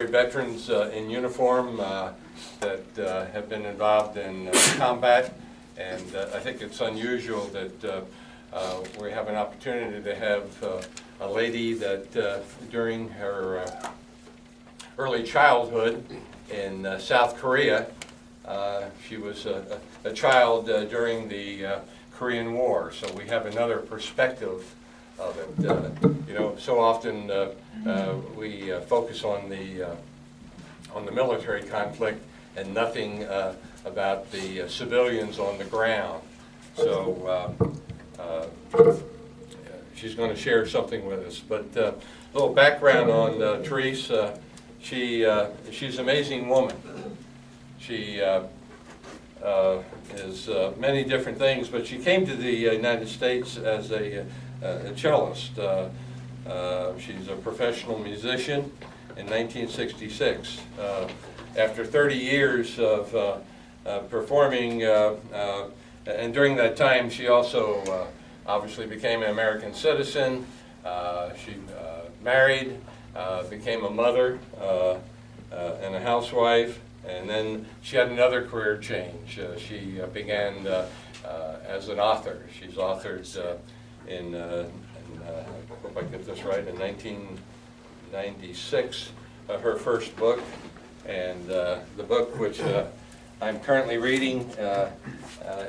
military veterans in uniform that have been involved in combat, and I think it's unusual that we have an opportunity to have a lady that during her early childhood in South Korea, she was a child during the Korean War, so we have another perspective of it. You know, so often we focus on the military conflict and nothing about the civilians on the ground. So she's going to share something with us. But a little background on Therese. She's an amazing woman. She is many different things, but she came to the United States as a cellist. She's a professional musician in 1966. After 30 years of performing, and during that time she also obviously became an American citizen. She married, became a mother and a housewife, and then she had another career change. She began as an author. She's authored in I hope I get this right, in 1996, her first book, and the book which I'm currently reading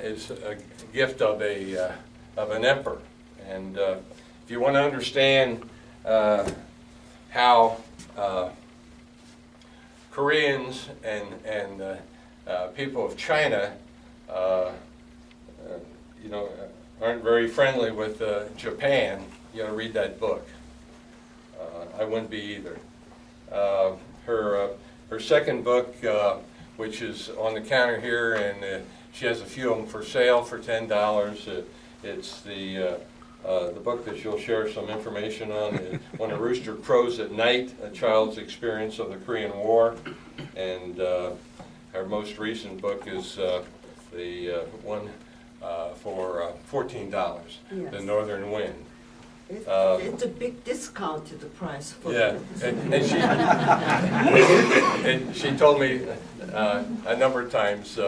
is a gift of an emperor. And if you want to understand how Koreans and people of China, you know, aren't very friendly with Japan, you got to read that book. I wouldn't be either. Her second book, which is on the counter here, and she has a few of them for sale for $10. It's the book that she'll share some information on the Rooster Crows at Night, a child's experience of the Korean War. And her most recent book is the one for $14, yes. The Northern Wind. It's a big discount to the price for yeah, and she told me a number of times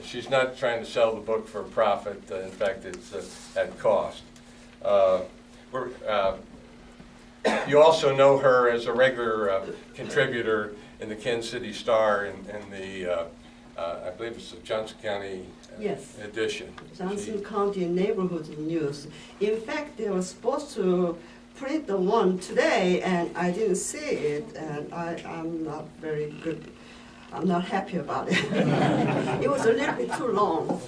she's not trying to sell the book for profit. In fact, it's at cost. You also know her as a regular contributor in the Kansas City Star and the I believe it's the Johnson County yes. edition. Johnson County Neighborhood News. In fact, they were supposed to print the one today, and I didn't see it, and I'm not very good. I'm not happy about it. It was a little bit too long.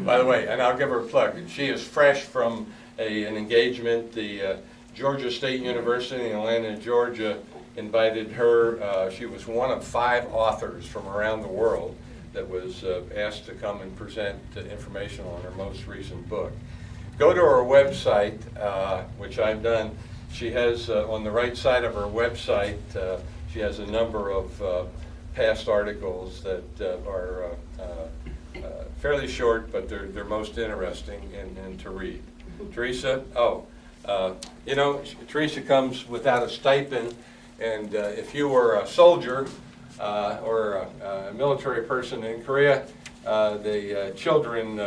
By the way, and I'll give her a plug, she is fresh from an engagement. The Georgia State University in Atlanta, Georgia invited her. She was one of 5 authors from around the world that was asked to come and present information on her most recent book. Go to her website, which I've done. She has, on the right side of her website, she has a number of past articles that are fairly short, but they're most interesting and to read. Teresa, you know, Teresa comes without a stipend, and if you were a soldier or a military person in Korea, the children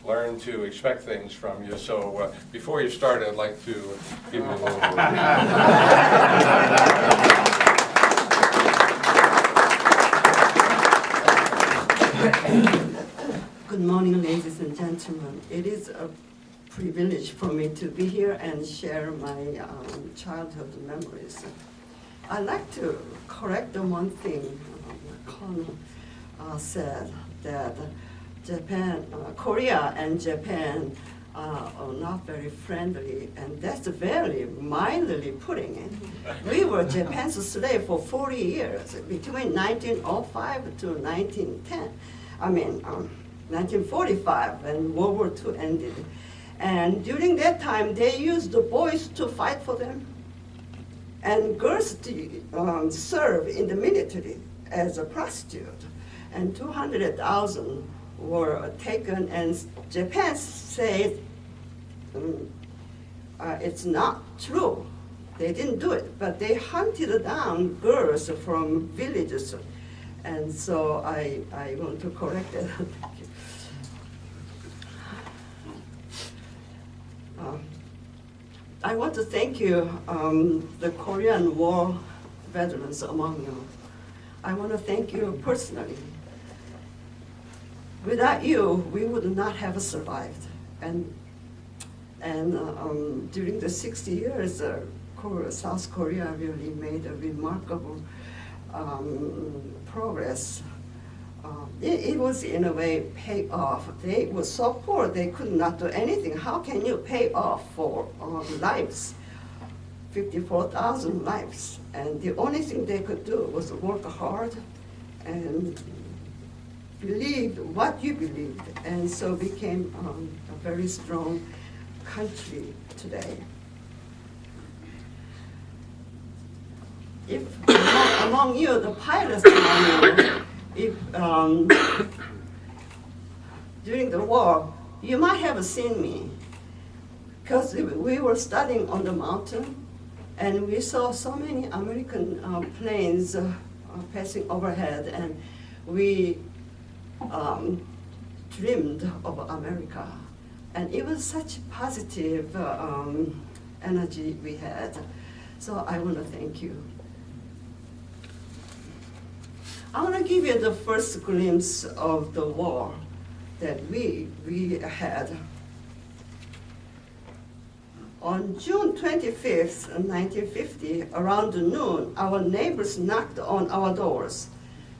learn to expect things from you. So before you start, I'd like to give you a little word. Good morning, ladies and gentlemen. It is a privilege for me to be here and share my childhood memories. I'd like to correct the one thing Colonel said, that Korea and Japan are not very friendly, and that's very mildly putting it. We were Japan's slave for 40 years, between 1905 to 1910. I mean, 1945, when World War II ended. And during that time, they used the boys to fight for them, and girls to serve in the military as a prostitute. And 200,000 were taken, and Japan said it's not true. They didn't do it, but they hunted down girls from villages. And so I want to correct that. Thank you. I want to thank you, the Korean War veterans among you. I want to thank you personally. Without you, we would not have survived. And during the 60 years, South Korea really made a remarkable progress. It was in a way pay off. They were so poor they could not do anything. How can you pay off for lives? 54,000 lives. And the only thing they could do was work hard and believe what you believed, and so became a very strong country today. If among you, the pilots among you, if during the war, you might have seen me, because we were studying on the mountain, and we saw so many American planes passing overhead, and we dreamed of America. And it was such positive energy we had. So I want to thank you. I want to give you the first glimpse of the war that we had. On June 25th, 1950, around noon, our neighbors knocked on our doors.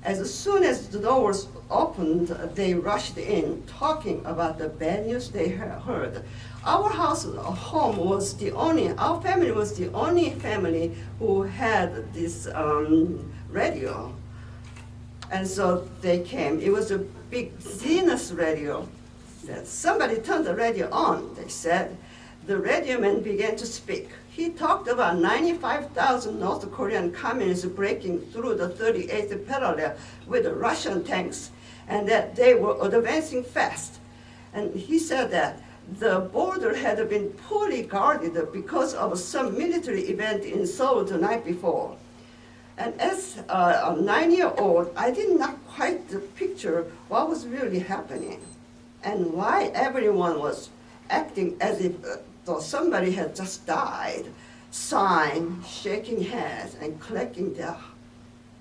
As soon as the doors opened, they rushed in, talking about the bad news they heard. Our home was our family was the only family who had this radio. And so they came. It was a big Zenith radio. Somebody turned the radio on, they said. The radio man began to speak. He talked about 95,000 North Korean communists breaking through the 38th parallel with the Russian tanks, and that they were advancing fast. And he said that the border had been poorly guarded because of some military event in Seoul the night before. And as a 9-year-old, I did not quite picture what was really happening and why everyone was acting as if though somebody had just died, sighing, shaking heads, and clicking their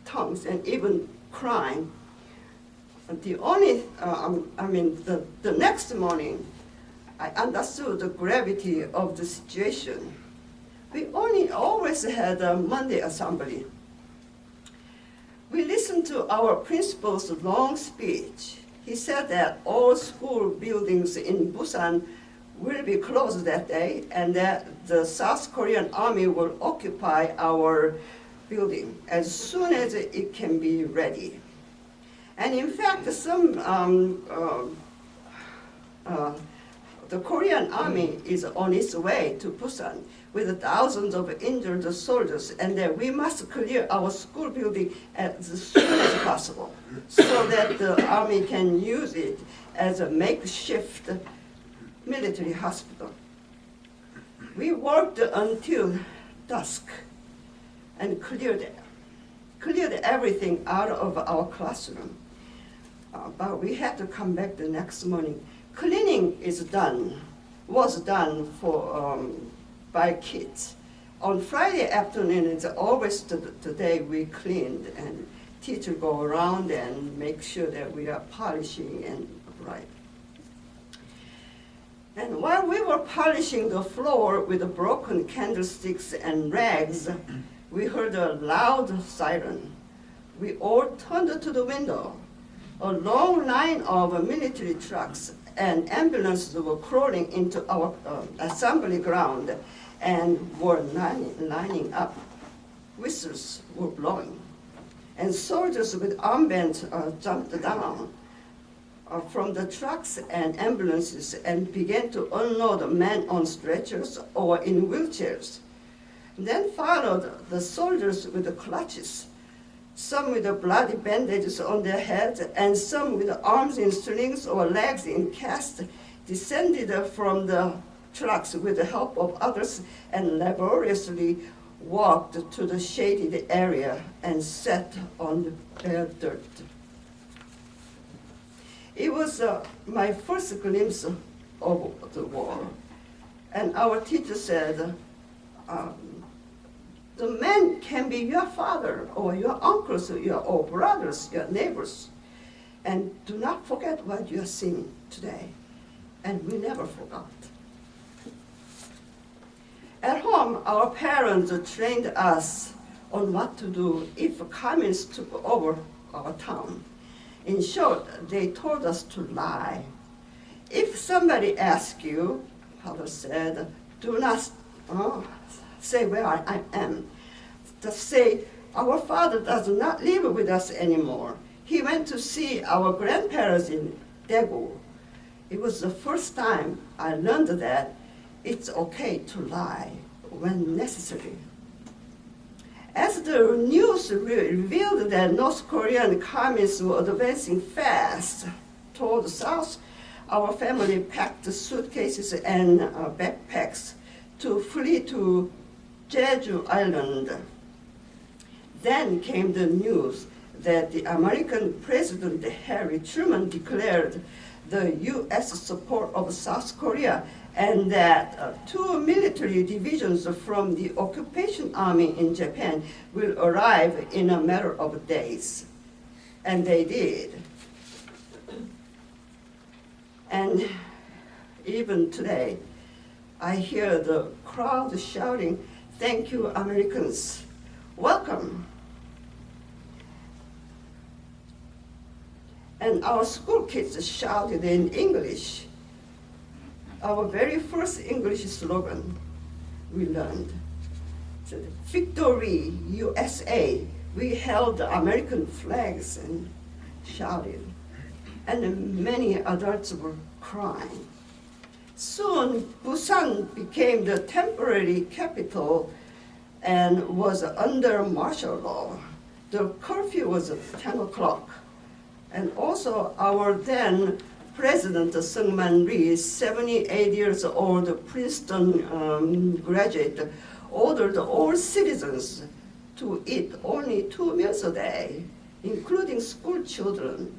tongues, and even crying. The only, the next morning, I understood the gravity of the situation. We always had a Monday assembly. We listened to our principal's long speech. He said that all school buildings in Busan will be closed that day, and that the South Korean army will occupy our building as soon as it can be ready. And in fact, the Korean army is on its way to Busan with thousands of injured soldiers, and that we must clear our school building as soon as possible so that the army can use it as a makeshift military hospital. We worked until dusk and cleared everything out of our classroom. But we had to come back the next morning. Cleaning was done by kids. On Friday afternoon, it's always the day we cleaned, and teachers go around and make sure that we are polishing and right. And while we were polishing the floor with the broken candlesticks and rags, we heard a loud siren. We all turned to the window. A long line of military trucks and ambulances were crawling into our assembly ground and were lining up. Whistles were blowing. And soldiers with armbands jumped down from the trucks and ambulances and began to unload men on stretchers or in wheelchairs. Then followed the soldiers with the clutches, some with the bloody bandages on their heads, and some with arms in slings or legs in casts, descended from the trucks with the help of others and laboriously walked to the shaded area and sat on the bare dirt. It was my first glimpse of the war. And our teacher said, the man can be your father or your uncles or brothers, your neighbors. And do not forget what you are seeing today. And we never forgot. At home, our parents trained us on what to do if communists took over our town. In short, they told us to lie. If somebody asks you, Father said, do not say where I am. Just say, our father does not live with us anymore. He went to see our grandparents in Daegu. It was the first time I learned that it's okay to lie when necessary. As the news revealed that North Korean communists were advancing fast toward the south, our family packed suitcases and backpacks to flee to Jeju Island. Then came the news that the American President Harry Truman declared the U.S. support of South Korea and that 2 military divisions from the occupation army in Japan will arrive in a matter of days. And they did. And even today, I hear the crowd shouting, "Thank you, Americans. Welcome." And our school kids shouted in English. Our very first English slogan we learned. Said, "Victory, USA." We held the American flags and shouted. And many adults were crying. Soon, Busan became the temporary capital and was under martial law. The curfew was 10 o'clock. And also our then President Seungman Rhee, 78 years old Princeton graduate, ordered all citizens to eat only 2 meals a day, including school children,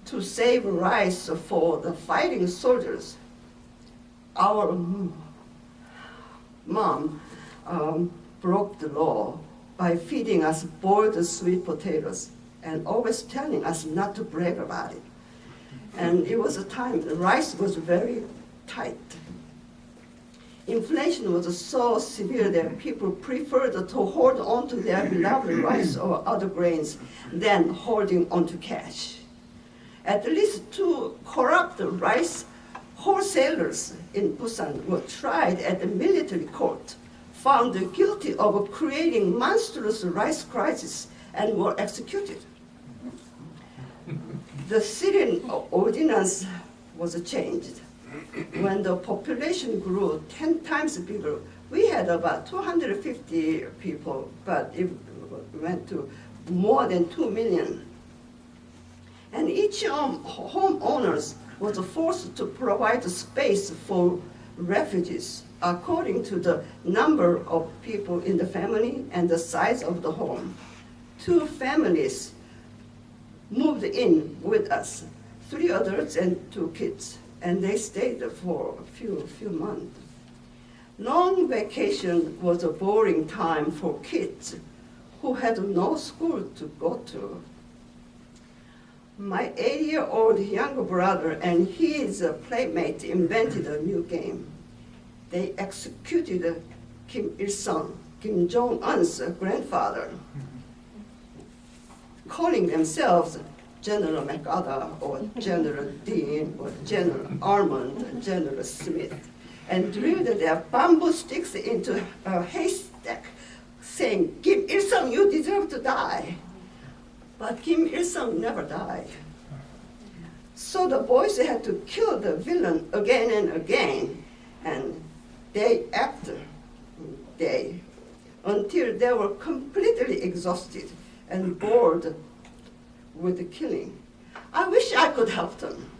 to save rice for the fighting soldiers. Our mom broke the law by feeding us boiled sweet potatoes and always telling us not to brag about it. And it was a time the rice was very tight. Inflation was so severe that people preferred to hold on to their beloved rice or other grains than holding on to cash. At least 2 corrupt rice wholesalers in Busan were tried at the military court, found guilty of creating monstrous rice crisis, and were executed. The city ordinance was changed. When the population grew 10 times bigger, we had about 250 people, but it went to more than 2 million. And each homeowners was forced to provide space for refugees according to the number of people in the family and the size of the home. 2 families moved in with us, 3 adults and 2 kids, and they stayed for a few months. Long vacation was a boring time for kids who had no school to go to. My 8-year-old younger brother and his playmate invented a new game. They executed Kim Il-sung, Kim Jong-un's grandfather, calling themselves General MacArthur or General Dean or General Armand, General Smith, and drilled their bamboo sticks into a haystack, saying, "Kim Il-sung, you deserve to die." But Kim Il-sung never died. So the boys had to kill the villain again and again, and day after day, until they were completely exhausted and bored with the killing. I wish I could help them.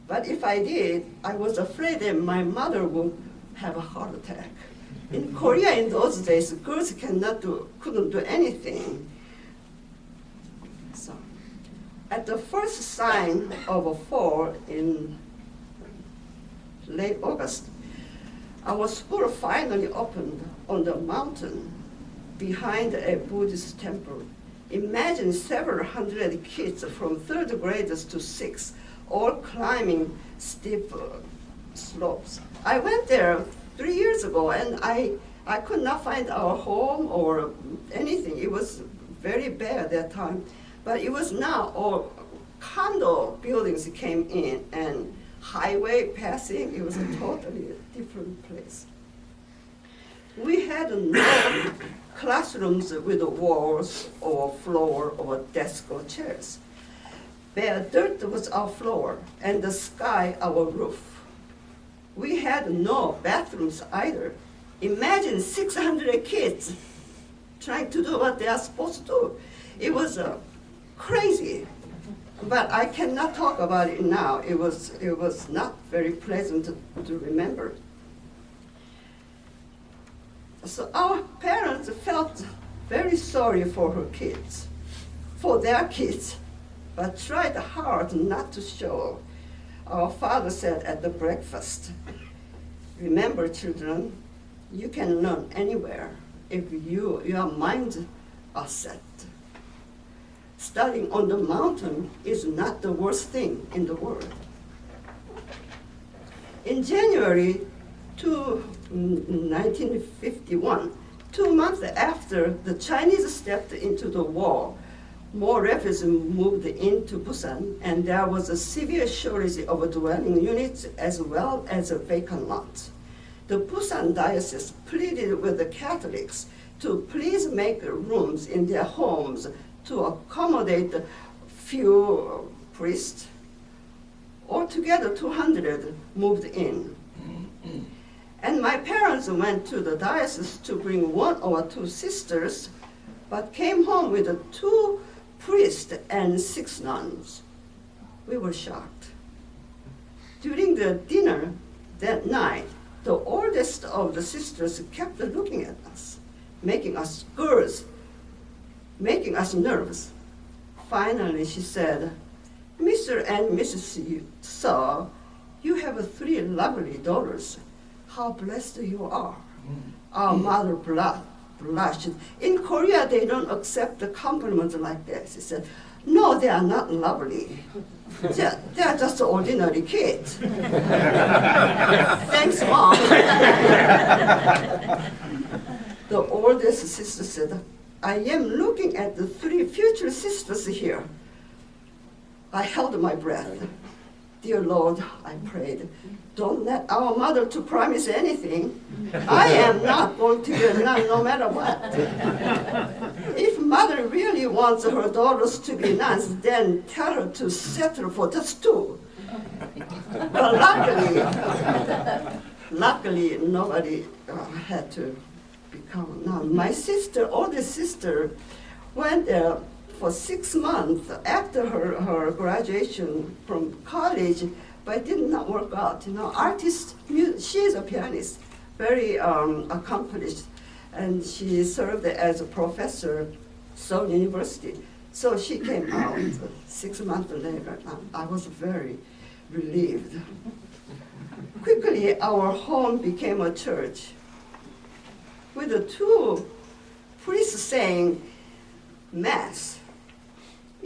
But if I did, I was afraid that my mother would have a heart attack. In Korea in those days, girls couldn't do anything. So, at the first sign of a fall in late August, our school finally opened on the mountain behind a Buddhist temple. Imagine several hundred kids from third graders to sixth, all climbing steep slopes. I went there 3 years ago, and I could not find our home or anything. It was very bad at that time. But it was now all condo buildings came in and highway passing. It was a totally different place. We had no classrooms with walls or floor or desk or chairs. Bare dirt was our floor and the sky our roof. We had no bathrooms either. Imagine 600 kids trying to do what they are supposed to do. It was crazy, but I cannot talk about it now. It was not very pleasant to remember. So our parents felt very sorry for their kids, but tried hard not to show. Our father said at the breakfast, "Remember, children, you can learn anywhere if your minds are set. Studying on the mountain is not the worst thing in the world." In January 1951, 2 months after the Chinese stepped into the war, more refugees moved into Busan, and there was a severe shortage of dwelling units as well as vacant lots. The Busan diocese pleaded with the Catholics to please make rooms in their homes to accommodate the few priests. Altogether, 200 moved in. And my parents went to the diocese to bring 1 or 2 sisters, but came home with 2 priests and 6 nuns. We were shocked. During the dinner that night, the oldest of the sisters kept looking at us, making us nervous. Finally, she said, "Mr. and Mrs. Saw, you have 3 lovely daughters. How blessed you are." Our mother blushed. In Korea, they don't accept the compliments like that. She said, "No, they are not lovely. They are just ordinary kids." "Thanks, Mom." The oldest sister said, "I am looking at the 3 future sisters here." I held my breath. "Dear Lord," I prayed, "don't let our mother to promise anything. I am not going to be a nun no matter what. If mother really wants her daughters to be nuns, then tell her to settle for just 2. But luckily nobody had to become a nun. My oldest sister, went there for 6 months after her graduation from college, but it did not work out. She is a pianist, very accomplished, and she served as a professor at Seoul University. So she came out 6 months later. I was very relieved. Quickly, our home became a church with the 2 priests saying Mass.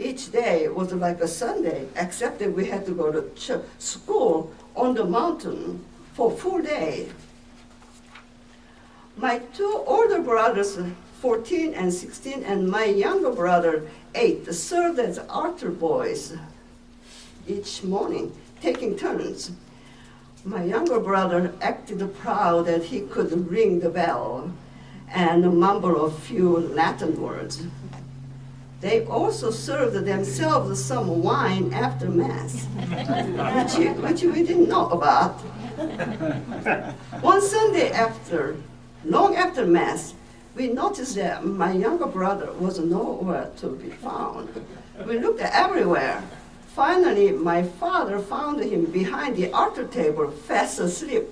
Each day was like a Sunday, except that we had to go to school on the mountain for a full day. My 2 older brothers, 14 and 16, and my younger brother, 8, served as altar boys each morning, taking turns. My younger brother acted proud that he could ring the bell and mumble a few Latin words. They also served themselves some wine after Mass, which we didn't know about. One Sunday long after Mass, we noticed that my younger brother was nowhere to be found. We looked everywhere. Finally, my father found him behind the altar table, fast asleep.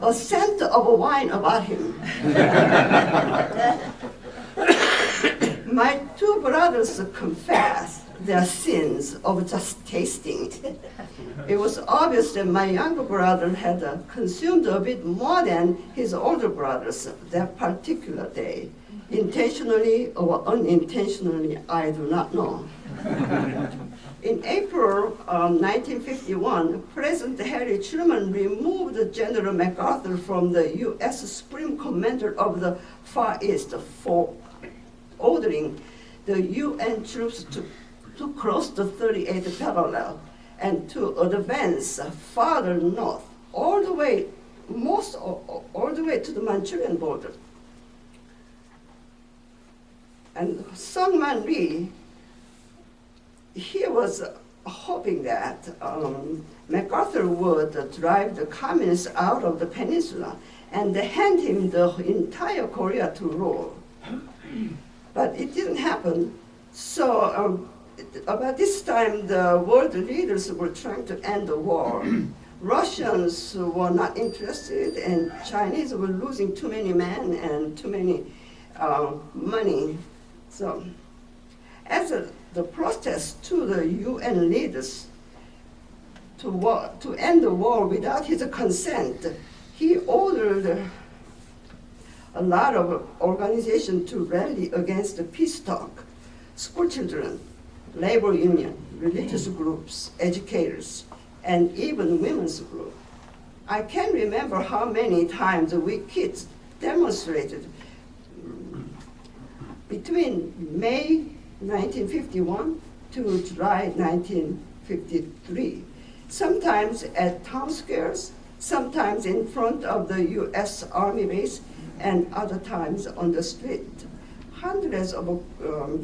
a scent of wine about him. My two brothers confessed their sins of just tasting. It was obvious that my younger brother had consumed a bit more than his older brothers that particular day. Intentionally or unintentionally, I do not know. In April 1951, President Harry Truman removed General MacArthur from the U.S. Supreme Commander of the Far East for ordering the UN troops to cross the 38th parallel and to advance farther north, all the way to the Manchurian border. And Sung Man Rhee, he was hoping that MacArthur would drive the communists out of the peninsula and hand him the entire Korea to rule. But it didn't happen. So about this time, the world leaders were trying to end the war. Russians were not interested, and Chinese were losing too many men and too many money. So as the protest to the UN leaders to end the war without his consent, he ordered a lot of organizations to rally against the peace talk: school children, labor union, religious groups, educators, and even women's group. I can't remember how many times we kids demonstrated between May 1951 to July 1953, sometimes at town squares, sometimes in front of the U.S. Army base, and other times on the street. Hundreds of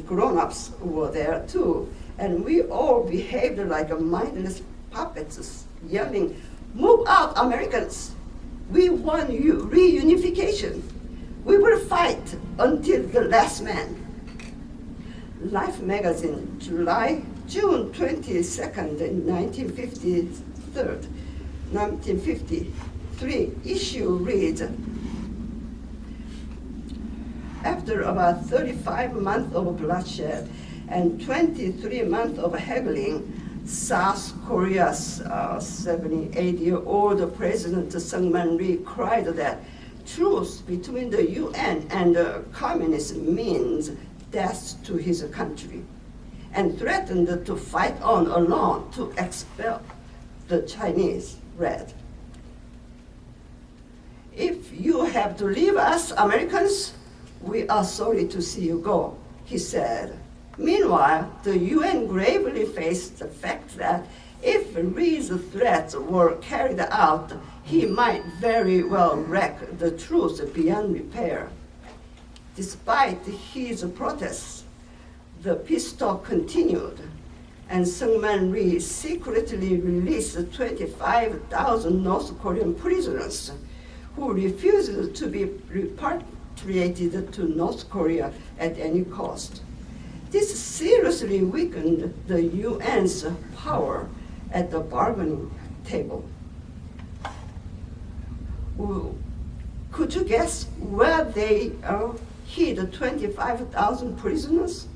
grown-ups were there too, and we all behaved like mindless puppets, yelling, "Move out, Americans! We want reunification. We will fight until the last man." Life magazine, June 22nd, 1953 issue reads, "After about 35 months of bloodshed and 23 months of haggling, South Korea's 78-year-old President Sung Man Rhee cried that truce between the UN and the communists means death to his country, and threatened to fight on alone to expel the Chinese Red. If you have to leave us, Americans, we are sorry to see you go," he said. Meanwhile, the UN gravely faced the fact that if Rhee's threats were carried out, he might very well wreck the truce beyond repair. Despite his protests, the peace talk continued, and Sung Man Rhee secretly released 25,000 North Korean prisoners who refused to be repatriated to North Korea at any cost. This seriously weakened the UN's power at the bargaining table. Could you guess where they hid 25,000 prisoners?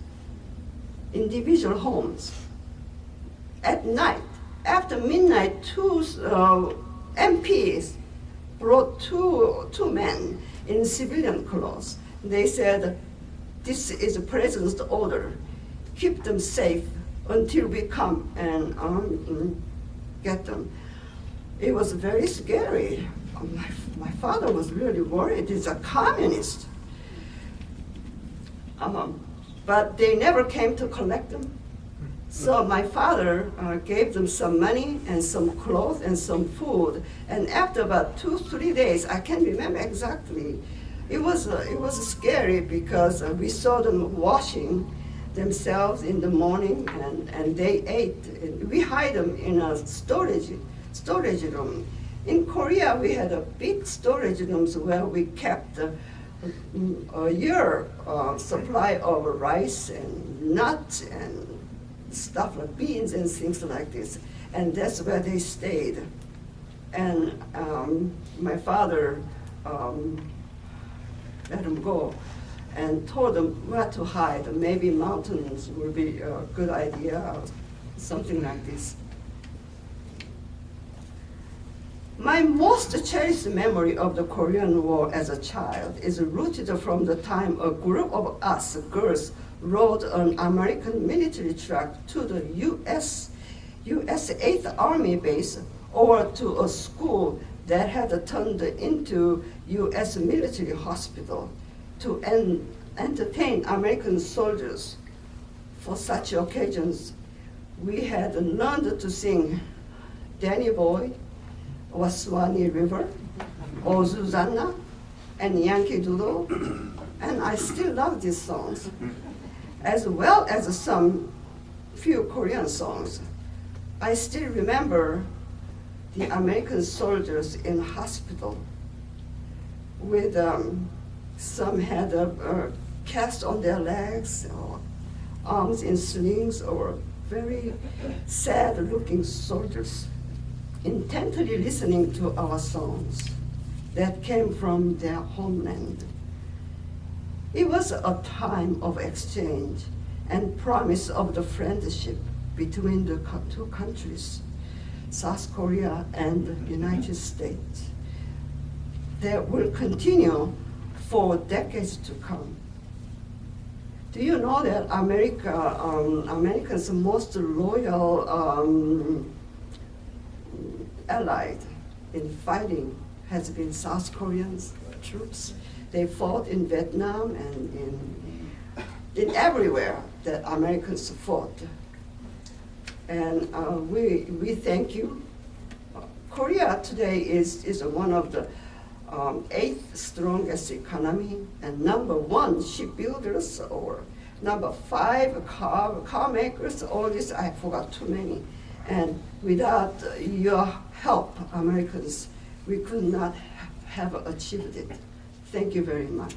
Individual homes. At night, after midnight, two MPs brought two men in civilian clothes. They said, "This is the president's order. Keep them safe until we come and get them." It was very scary. My father was really worried. He's a communist. But they never came to collect them. So my father gave them some money and some clothes and some food. And after about 2-3 days, I can't remember exactly, it was scary because we saw them washing themselves in the morning, and they ate. We hide them in a storage room. In Korea, we had a big storage rooms where we kept a year supply of rice and nuts and stuff like beans and things like this. And that's where they stayed. And my father let him go and told them where to hide. Maybe mountains would be a good idea, or something like this. My most cherished memory of the Korean War as a child is rooted from the time a group of us girls rode an American military truck to the US 8th Army base or to a school that had turned into US military hospital to entertain American soldiers. For such occasions, we had learned to sing Danny Boy, or Swanee River, or Susanna, and Yankee Doodle, and I still love these songs, as well as some few Korean songs. I still remember the American soldiers in hospital with some had a cast on their legs or arms in slings, or very sad-looking soldiers intently listening to our songs that came from their homeland. It was a time of exchange and promise of the friendship between the two countries, South Korea and the United States, that will continue for decades to come. Do you know that America's most loyal allied in fighting has been South Korean troops? They fought in Vietnam and in everywhere that Americans fought. And we thank you. Korea today is one of the 8th strongest economy and #1 shipbuilders, or #5 car makers. All this, I forgot too many. And without your help, Americans, we could not have achieved it. Thank you very much.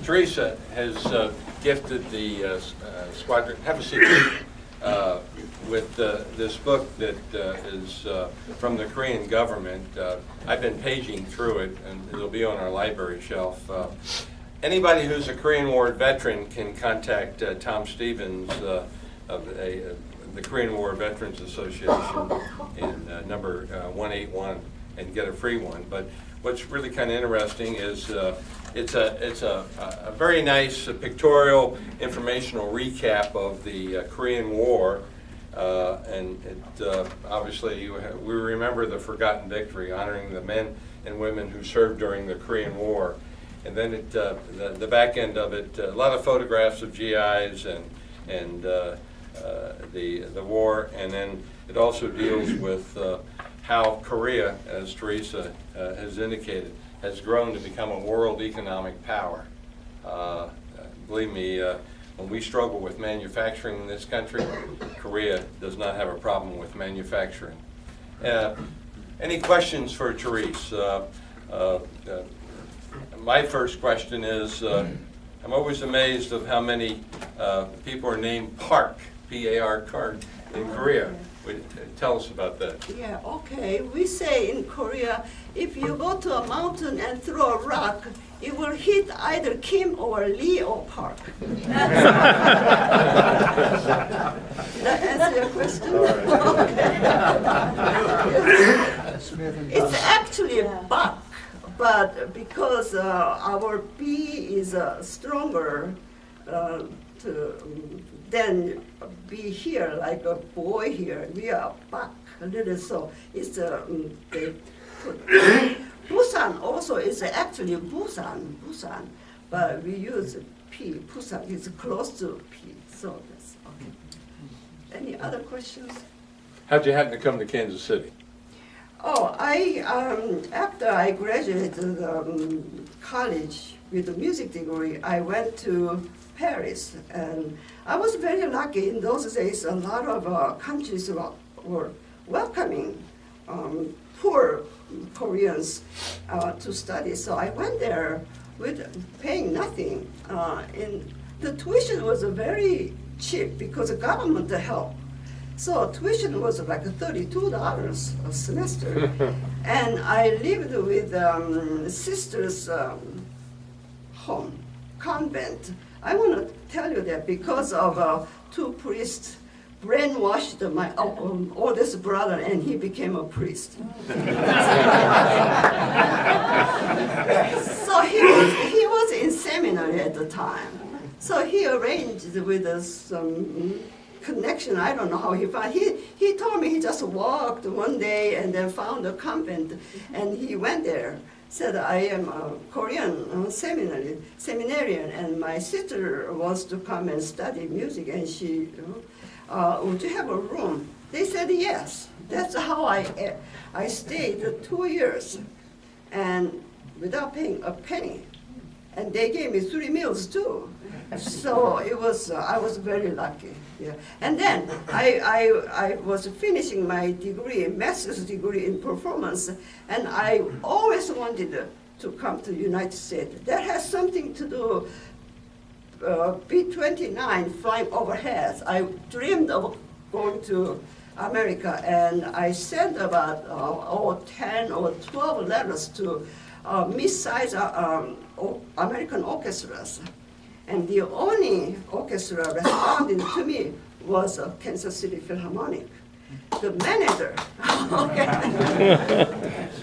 Teresa has gifted the squadron, have a seat, with this book that is from the Korean government. I've been paging through it, and it'll be on our library shelf. Anybody who's a Korean War veteran can contact Tom Stevens of the Korean War Veterans Association in number 181 and get a free one. But what's really kind of interesting is it's a very nice pictorial informational recap of the Korean War, and it obviously we remember the forgotten victory, honoring the men and women who served during the Korean War. And then it, the back end of it, a lot of photographs of GIs and the war, and then it also deals with how Korea, as Teresa has indicated, has grown to become a world economic power. Believe me, when we struggle with manufacturing in this country, Korea does not have a problem with manufacturing. Any questions for Therese? My first question is, I'm always amazed of how many people are named Park, P-A-R, in Korea. Tell us about that. Yeah, okay. We say in Korea, if you go to a mountain and throw a rock, it will hit either Kim or Lee or Park. Did that answer your question? Okay. It's actually a buck, but because our B is stronger than be here, like a boy here. We are back a little, so it's they put Busan also is actually Busan, but we use P. Busan is close to P, so that's okay. Any other questions? How'd you happen to come to Kansas City? Oh, I after I graduated college with a music degree, I went to Paris, and I was very lucky. In those days, a lot of countries were welcoming poor Koreans to study. So I went there with paying nothing. And the tuition was very cheap because the government helped. So tuition was like $32 a semester. And I lived with sisters' home, convent. I want to tell you that because of two priests brainwashed my oldest brother, and he became a priest. So he was in seminary at the time. So he arranged with some connection. I don't know how he found. He told me he just walked one day and then found a convent, and he went there. Said, I am a Korean seminarian, and my sister wants to come and study music, and she, would you have a room? They said yes. That's how I stayed 2 years, and without paying a penny. And they gave me 3 meals too. So it was, I was very lucky. Yeah. And then I was finishing my degree, master's degree in performance, and I always wanted to come to the United States. That has something to do, B-29 flying overhead. I dreamed of going to America, and I sent about 10 or 12 letters to mid-sized American orchestras. And the only orchestra responding to me was Kansas City Philharmonic. The manager,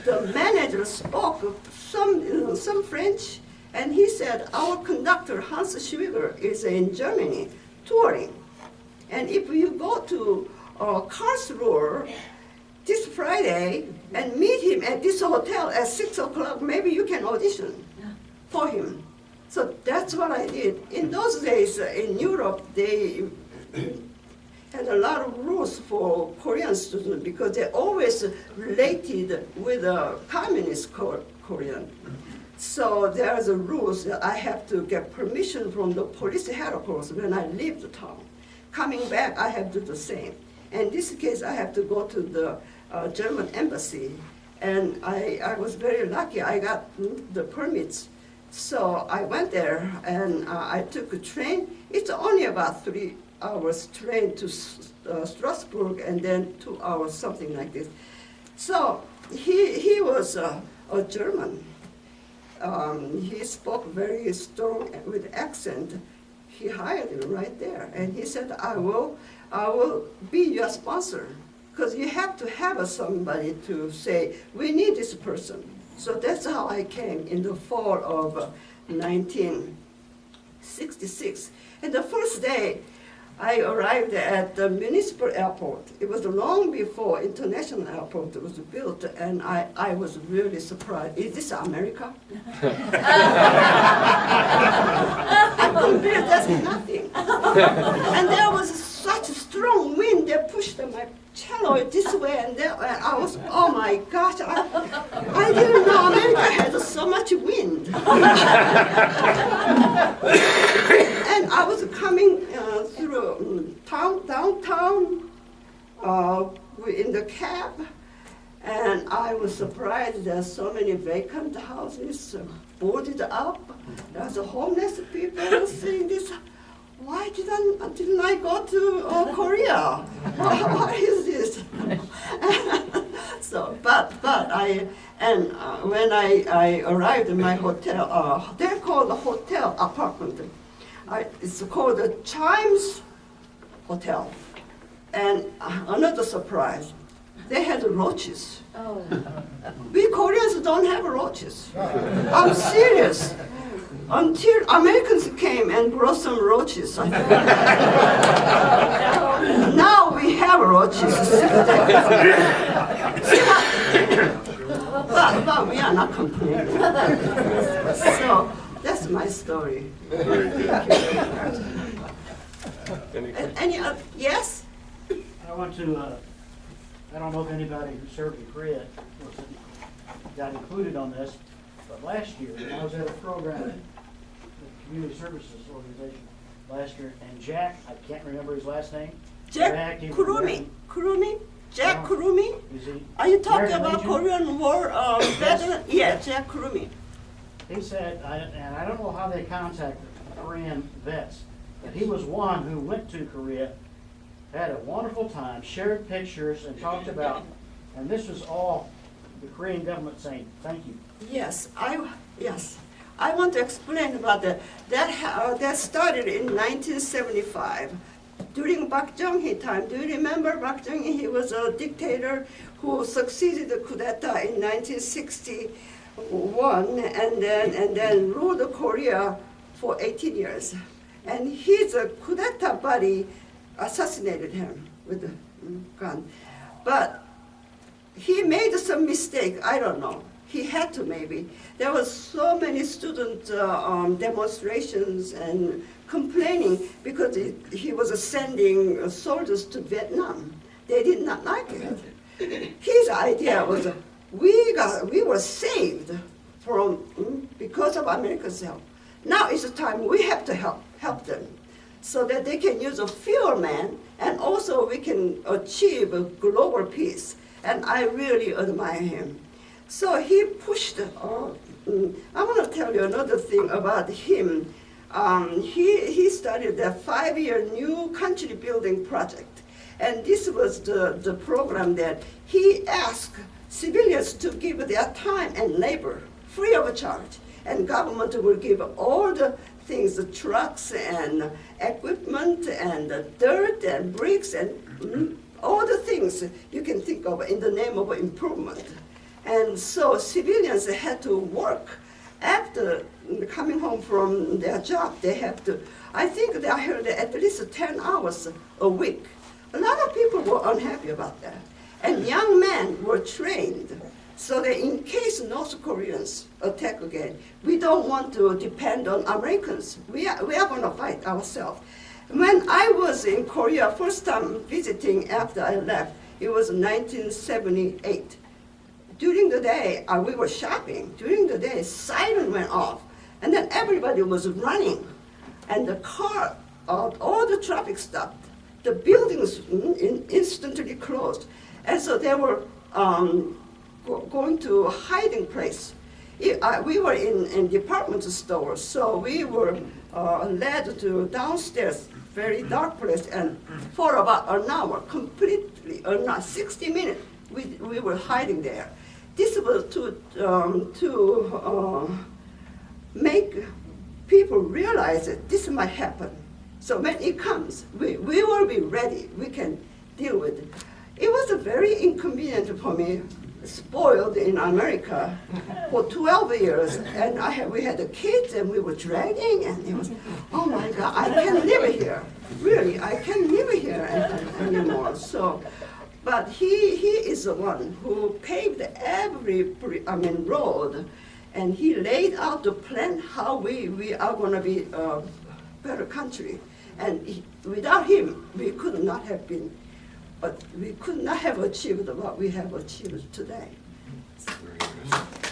the manager spoke some French, and he said, our conductor, Hans Schwiger, is in Germany touring. And if you go to Karlsruhe this Friday and meet him at this hotel at 6 o'clock, maybe you can audition for him. So that's what I did. In those days, in Europe, they had a lot of rules for Korean students because they always related with a communist Korean. So there's a rules that I have to get permission from the police headquarters when I leave the town. Coming back, I have to do the same. In this case, I have to go to the German embassy. And I was very lucky. I got the permits. So I went there, and I took a train. It's only about 3 hours train to Strasbourg, and then 2 hours, something like this. So he was a German. He spoke very strong with accent. He hired him right there, and he said, I will be your sponsor, because you have to have somebody to say, we need this person. So that's how I came in the fall of 1966. And the first day, I arrived at the municipal airport. It was long before international airport was built, and I was really surprised. Is this America? I couldn't believe that's nothing. And there was such a strong wind that pushed my cello this way and that way. I was, oh my gosh, I didn't know America had so much wind. And I was coming through downtown in the cab, and I was surprised there's so many vacant houses boarded up. There's homeless people seeing this. Why didn't I go to Korea? What is this? So, but when I arrived in my hotel, they're called a hotel apartment. It's called the Chimes Hotel. And another surprise, they had roaches. Oh. We Koreans don't have roaches. I'm serious. Until Americans came and brought some roaches. Now we have roaches. but we are not complaining. So that's my story. Any yes? I want to, I don't know if anybody who served in Korea got included on this, but last year I was at a program Community Services Organization last year, and Jack, I can't remember his last name. Jack he was Kurumi, American. Kurumi, Jack Oh. Kurumi. Is he? Are you talking American about Legion? Korean War veteran? Yeah, Jack Kurumi. He said, and I don't know how they contacted Korean vets, but he was one who went to Korea, had a wonderful time, shared pictures, and talked about, and this was all the Korean government saying, thank you. Yes, I want to explain about that. That started in 1975 during Park Chung-hee time. Do you remember Park Chung-hee? He was a dictator who succeeded the coup d'etat in 1961 and then ruled Korea for 18 years. And his coup d'etat buddy assassinated him with a gun. But he made some mistake, I don't know. He had to maybe. There was so many student demonstrations and complaining because he was sending soldiers to Vietnam. They did not like it. His idea was we were saved from because of America's help. Now is the time we have to help them so that they can use a fewer man and also we can achieve a global peace. And I really admire him. So he pushed, I want to tell you another thing about him. He started a 5-year new country building project. And this was the program that he asked civilians to give their time and labor free of charge. And government will give all the things, the trucks and equipment and the dirt and bricks and all the things you can think of in the name of improvement. And so civilians had to work after coming home from their job. They have to, I think they are here at least 10 hours a week. A lot of people were unhappy about that. And young men were trained so that in case North Koreans attack again, we don't want to depend on Americans. We are going to fight ourselves. When I was in Korea, first time visiting after I left, it was 1978. During the day, we were shopping. During the day, siren went off, and then everybody was running, and the car, all the traffic stopped. The buildings instantly closed, and so they were going to a hiding place. We were in department stores, so we were led to downstairs, very dark place, and for about an hour, completely, not 60 minutes, we were hiding there. This was to make people realize that this might happen. So when it comes, we will be ready. We can deal with it. It was very inconvenient for me, spoiled in America for 12 years, and we had the kids, and we were dragging, and it was, oh my God, I can't live here. Really, I can't live here anymore. So. But he is the one who paved every road, and he laid out the plan how we are going to be a better country. And without him, we could not have been, but we could not have achieved what we have achieved today. Very good.